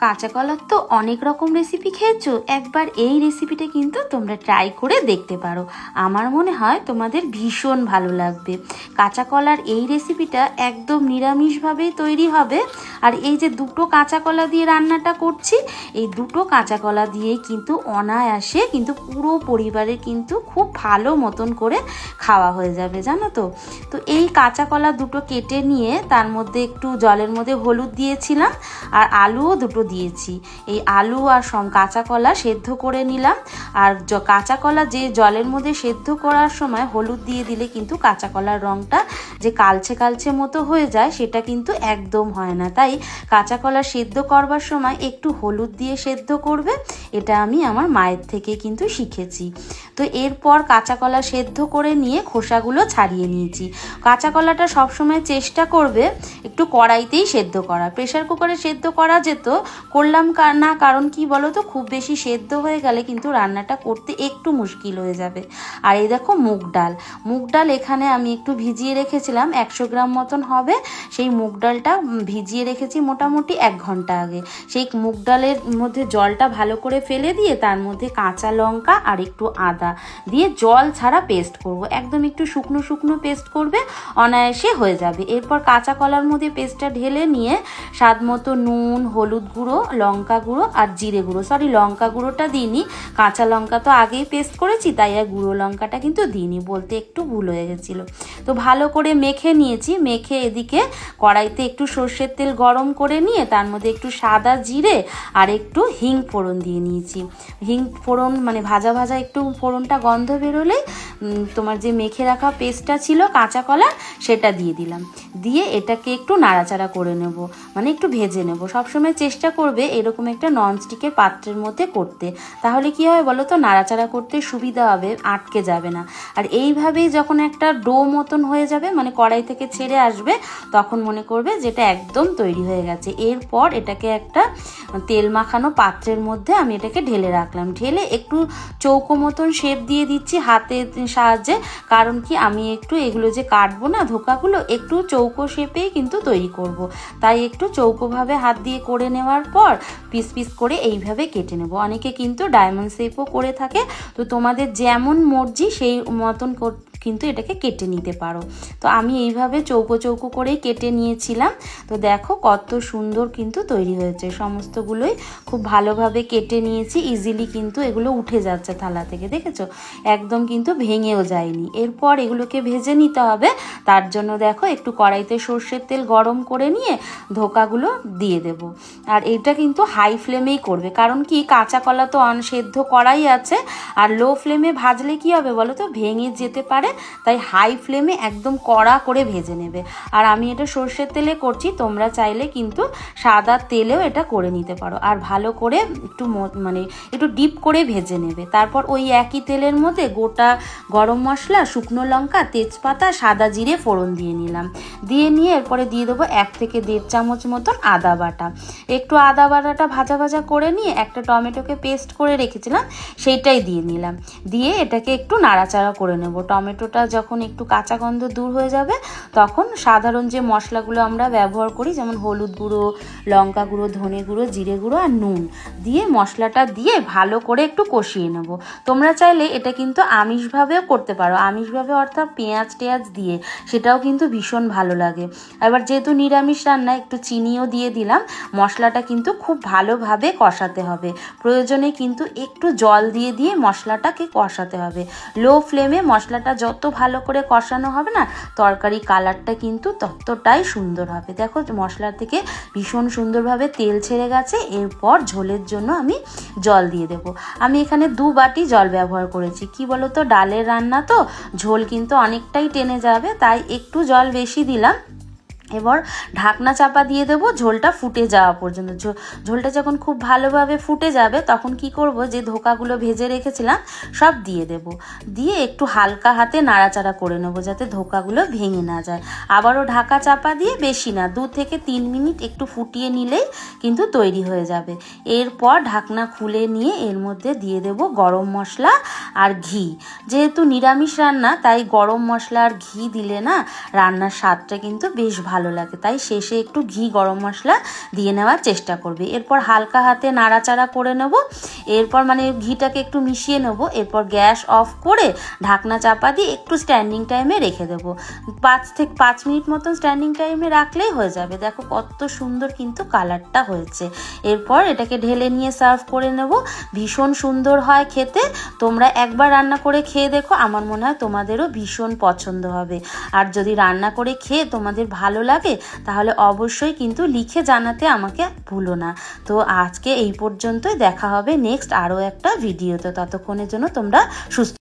কাঁচা কলার তো অনেক রকম রেসিপি খেয়েছো, একবার এই রেসিপিটা কিন্তু তোমরা ট্রাই করে দেখতে পারো। আমার মনে হয় তোমাদের ভীষণ ভালো লাগবে। কাঁচা কলার এই রেসিপিটা একদম নিরামিষভাবেই তৈরি হবে। আর এই যে দুটো কাঁচা কলা দিয়ে রান্নাটা করছি, এই দুটো কাঁচা কলা দিয়েই কিন্তু অনায়াসে কিন্তু পুরো পরিবারের কিন্তু খুব ভালো মতন করে খাওয়া হয়ে যাবে, জানো তো। তো এই কাঁচা কলা দুটো কেটে নিয়ে তার মধ্যে একটু জলের মধ্যে হলুদ দিয়েছিলাম, আর আলুও দুটো দিয়েছি। এই আলু আর কাঁচা কলা সেদ্ধ করে নিলাম। আর কাঁচা কলা যে জলের মধ্যে সেদ্ধ করার সময় হলুদ দিয়ে দিলে কিন্তু কাঁচা কলার রঙটা যে কালচে কালচে মতো হয়ে যায়, সেটা কিন্তু একদম হয় না। তাই কাঁচা কলা সেদ্ধ করবার সময় একটু হলুদ দিয়ে সেদ্ধ করবে, এটা আমি আমার মায়ের থেকে কিন্তু শিখেছি। তো এরপর কাঁচা কলা সেদ্ধ করে নিয়ে খোসাগুলো ছাড়িয়ে নিয়েছি। কাঁচা কলাটা সবসময় চেষ্টা করবে একটু কড়াইতেই সেদ্ধ করা। প্রেশার কুকারে সেদ্ধ করা যেত, করলাম না, কারণ কি বলো তো, খুব বেশি সেদ্ধ হয়ে গেলে কিন্তু রান্নাটা করতে একটু মুশকিল হয়ে যাবে। আর এই দেখো মুগ ডাল এখানে আমি একটু ভিজিয়ে রেখেছিলাম, 100 গ্রাম মতন হবে। সেই মুগ ডালটা ভিজিয়ে রেখেছি মোটামুটি 1 ঘন্টা আগে। সেই মুগ ডালের মধ্যে জলটা ভালো করে ফেলে দিয়ে তার মধ্যে কাঁচা লঙ্কা আর একটু আদা দিয়ে জল ছাড়া পেস্ট করব, একদম একটু শুকনো শুকনো পেস্ট করবে, অনায়াসে হয়ে যাবে। এরপর কাঁচা কলার মধ্যে পেস্টটা ঢেলে নিয়ে স্বাদ মতো নুন, হলুদ গুঁড়ো, লঙ্কা গুঁড়ো আর জিরে গুঁড়ো, সরি লঙ্কা গুঁড়োটা দিইনি, কাঁচা লঙ্কা তো আগেই পেস্ট করেছি, তাই আর গুঁড়ো লঙ্কাটা কিন্তু দিইনি, বলতে একটু ভুল হয়ে গেছিলো। তো ভালো করে মেখে নিয়েছি। মেখে এদিকে কড়াইতে একটু সর্ষের তেল গরম করে নিয়ে তার মধ্যে একটু সাদা জিরে আর একটু হিং ফোড়ন দিয়ে নিয়েছি। হিং ফোড়ন মানে ভাজা ভাজা একটু ফোড়নটা গন্ধ বেরোলেই তোমার যে মেখে রাখা পেস্টটা ছিল কাঁচা কলা, সেটা দিয়ে দিলাম। দিয়ে এটাকে একটু নাড়াচাড়া করে নেব, মানে একটু ভেজে নেব। সবসময় চেষ্টা করবে এরকম একটা ননস্টিকের পাত্রের মধ্যে করতে, তাহলে কি হয় বলো তো, নাড়াচাড়া করতে সুবিধা হবে, আটকে যাবে না। আর এইভাবেই যখন একটা ডো মতন হয়ে যাবে, মানে কড়াই থেকে ছেড়ে আসবে, তখন মনে করবে যেটা একদম তৈরি হয়ে গেছে। এরপর এটাকে একটা তেল মাখানো পাত্রের মধ্যে আমি এটাকে ঢেলে রাখলাম। ঢেলে একটু চৌকো মতন শেপ দিয়ে দিচ্ছি হাতের সাহায্যে, কারণ কি আমি একটু এগুলো যে কাটবো না ধোকাগুলো, একটু চৌকো শেপেই কিন্তু তৈরি করব। তাই একটু চৌকোভাবে হাত দিয়ে করে নেওয়ার পর পিস পিস করে এইভাবে কেটে নেব। অনেকে কিন্তু ডায়মন্ড শেপও করে থাকে, তো তোমাদের যেমন মর্জি সেই মতন কিন্তু এটাকে কেটে নিতে পারো। তো আমি এইভাবে চৌকো চৌকো করেই কেটে নিয়েছিলাম। তো দেখো কত সুন্দর কিন্তু তৈরি হয়েছে। সমস্তগুলোই খুব ভালোভাবে কেটে নিয়েছি, ইজিলি কিন্তু এগুলো উঠে যাচ্ছে থালা থেকে, দেখেছো, একদম কিন্তু ভেঙেও যায়নি। এরপর এগুলোকে ভেজে নিতে হবে। তার জন্য দেখো একটু কড়াইতে সর্ষের তেল গরম করে নিয়ে ধোকাগুলো দিয়ে দেব। আর এটা কিন্তু হাই ফ্লেমেই করবে, কারণ কি কাঁচা কলা তো সেদ্ধ করাই আছে। আর লো ফ্লেমে ভাজলে কি হবে বলো তো, ভেঙে যেতে পারে। তাই হাই ফ্লেমে একদম কড়া করে ভেজে নেবে। আর আমি এটা সর্ষের তেলে করছি, তোমরা চাইলে কিন্তু সাদা তেলেও এটা করে নিতে পারো। আর ভালো করে একটু মানে একটু ডিপ করে ভেজে নেবে। তারপর ওই একই তেলের মধ্যে গোটা গরম মশলা, শুকনো লঙ্কা, তেজপাতা, সাদা জিরে ফোড়ন দিয়ে নিলাম। দিয়ে নিয়ে এরপরে দিয়ে দেবো 1 থেকে 1.5 চামচ মতন আদা বাটা। একটু আদা বাটাটা ভাজা ভাজা করে নিয়ে একটা টমেটোকে পেস্ট করে রেখেছিলাম, সেইটাই দিয়ে নিলাম। দিয়ে এটাকে একটু নাড়াচাড়া করে নেব। টমেটোটা যখন একটু কাঁচা গন্ধ দূর হয়ে যাবে, তখন সাধারণ যে মশলাগুলো আমরা ব্যবহার করি, যেমন হলুদ গুঁড়ো, লঙ্কা গুঁড়ো, ধনে গুঁড়ো, জিরে গুঁড়ো আর নুন দিয়ে মশলাটা দিয়ে ভালো করে একটু কষিয়ে নেব। তোমরা চাইলে এটা কিন্তু আমিষভাবেও করতে পারো, আমিষভাবে অর্থাৎ পেঁয়াজ টেয়াজ দিয়ে, সেটাও কিন্তু ভীষণ ভালো লাগে। এবার যেহেতু নিরামিষ রান্না, একটু চিনিও দিয়ে দিলাম। মশলাটা কিন্তু খুব ভালোভাবে কষাতে হবে, প্রয়োজনে কিন্তু একটু জল দিয়ে দিয়ে মশলাটাকে কষাতে হবে। লো ফ্লেমে মশলাটা যত ভালো করে কষানো হবে না, তরকারি কালারটা কিন্তু ততটাই সুন্দর হবে। দেখো মশলা থেকে ভীষণ সুন্দরভাবে তেল ছেড়ে গেছে। এরপর ঝোলের জন্য আমি জল দিয়ে দেবো। আমি এখানে 2 বাটি জল ব্যবহার করেছি। কি বলো তো, ডালের রান্না তো ঝোল কিন্তু অনেকটাই টেনে যাবে, তাই একটু জল বেশি দিলাম। এবার ঢাকনা চাপা দিয়ে দেবো ঝোলটা ফুটে যাওয়া পর্যন্ত। ঝোলটা যখন খুব ভালোভাবে ফুটে যাবে, তখন কি করব, যে ধোকাগুলো ভেজে রেখেছিলাম সব দিয়ে দেব। দিয়ে একটু হালকা হাতে নাড়াচাড়া করে নেবো, যাতে ধোকাগুলো ভেঙে না যায়। আবারও ঢাকা চাপা দিয়ে বেশি না, 2 থেকে 3 মিনিট একটু ফুটিয়ে নিলেই কিন্তু তৈরি হয়ে যাবে। এরপর ঢাকনা খুলে নিয়ে এর মধ্যে দিয়ে দেব গরম মশলা আর ঘি। যেহেতু নিরামিষ রান্না, তাই গরম মশলা আর ঘি দিলে না রান্নার স্বাদটা কিন্তু বেশ ভালো ভালো লাগে। তাই শেষে একটু ঘি গরম মশলা দিয়ে নেওয়ার চেষ্টা করবে। এরপর হালকা হাতে নাড়াচাড়া করে নেব। এরপর মানে ঘিটাকে একটু মিশিয়ে নেব। এরপর গ্যাস অফ করে ঢাকনা চাপা দিয়ে একটু স্ট্যান্ডিং টাইমে রেখে দেবো। 5 মিনিট মতন স্ট্যান্ডিং টাইমে রাখলেই হয়ে যাবে। দেখো কত সুন্দর কিন্তু কালারটা হয়েছে। এরপর এটাকে ঢেলে নিয়ে সার্ভ করে নেব। ভীষণ সুন্দর হয় খেতে। তোমরা একবার রান্না করে খেয়ে দেখো, আমার মনে হয় তোমাদেরও ভীষণ পছন্দ হবে। আর যদি রান্না করে খেয়ে তোমাদের ভালো লাগে তাহলে অবশ্যই কিন্তু লিখে জানাতে আমাকে ভুলো না। তো আজকে এই পর্যন্তই, দেখা হবে নেক্সট আরও একটা ভিডিওতে। ততক্ষণের জন্য তোমরা সুস্থ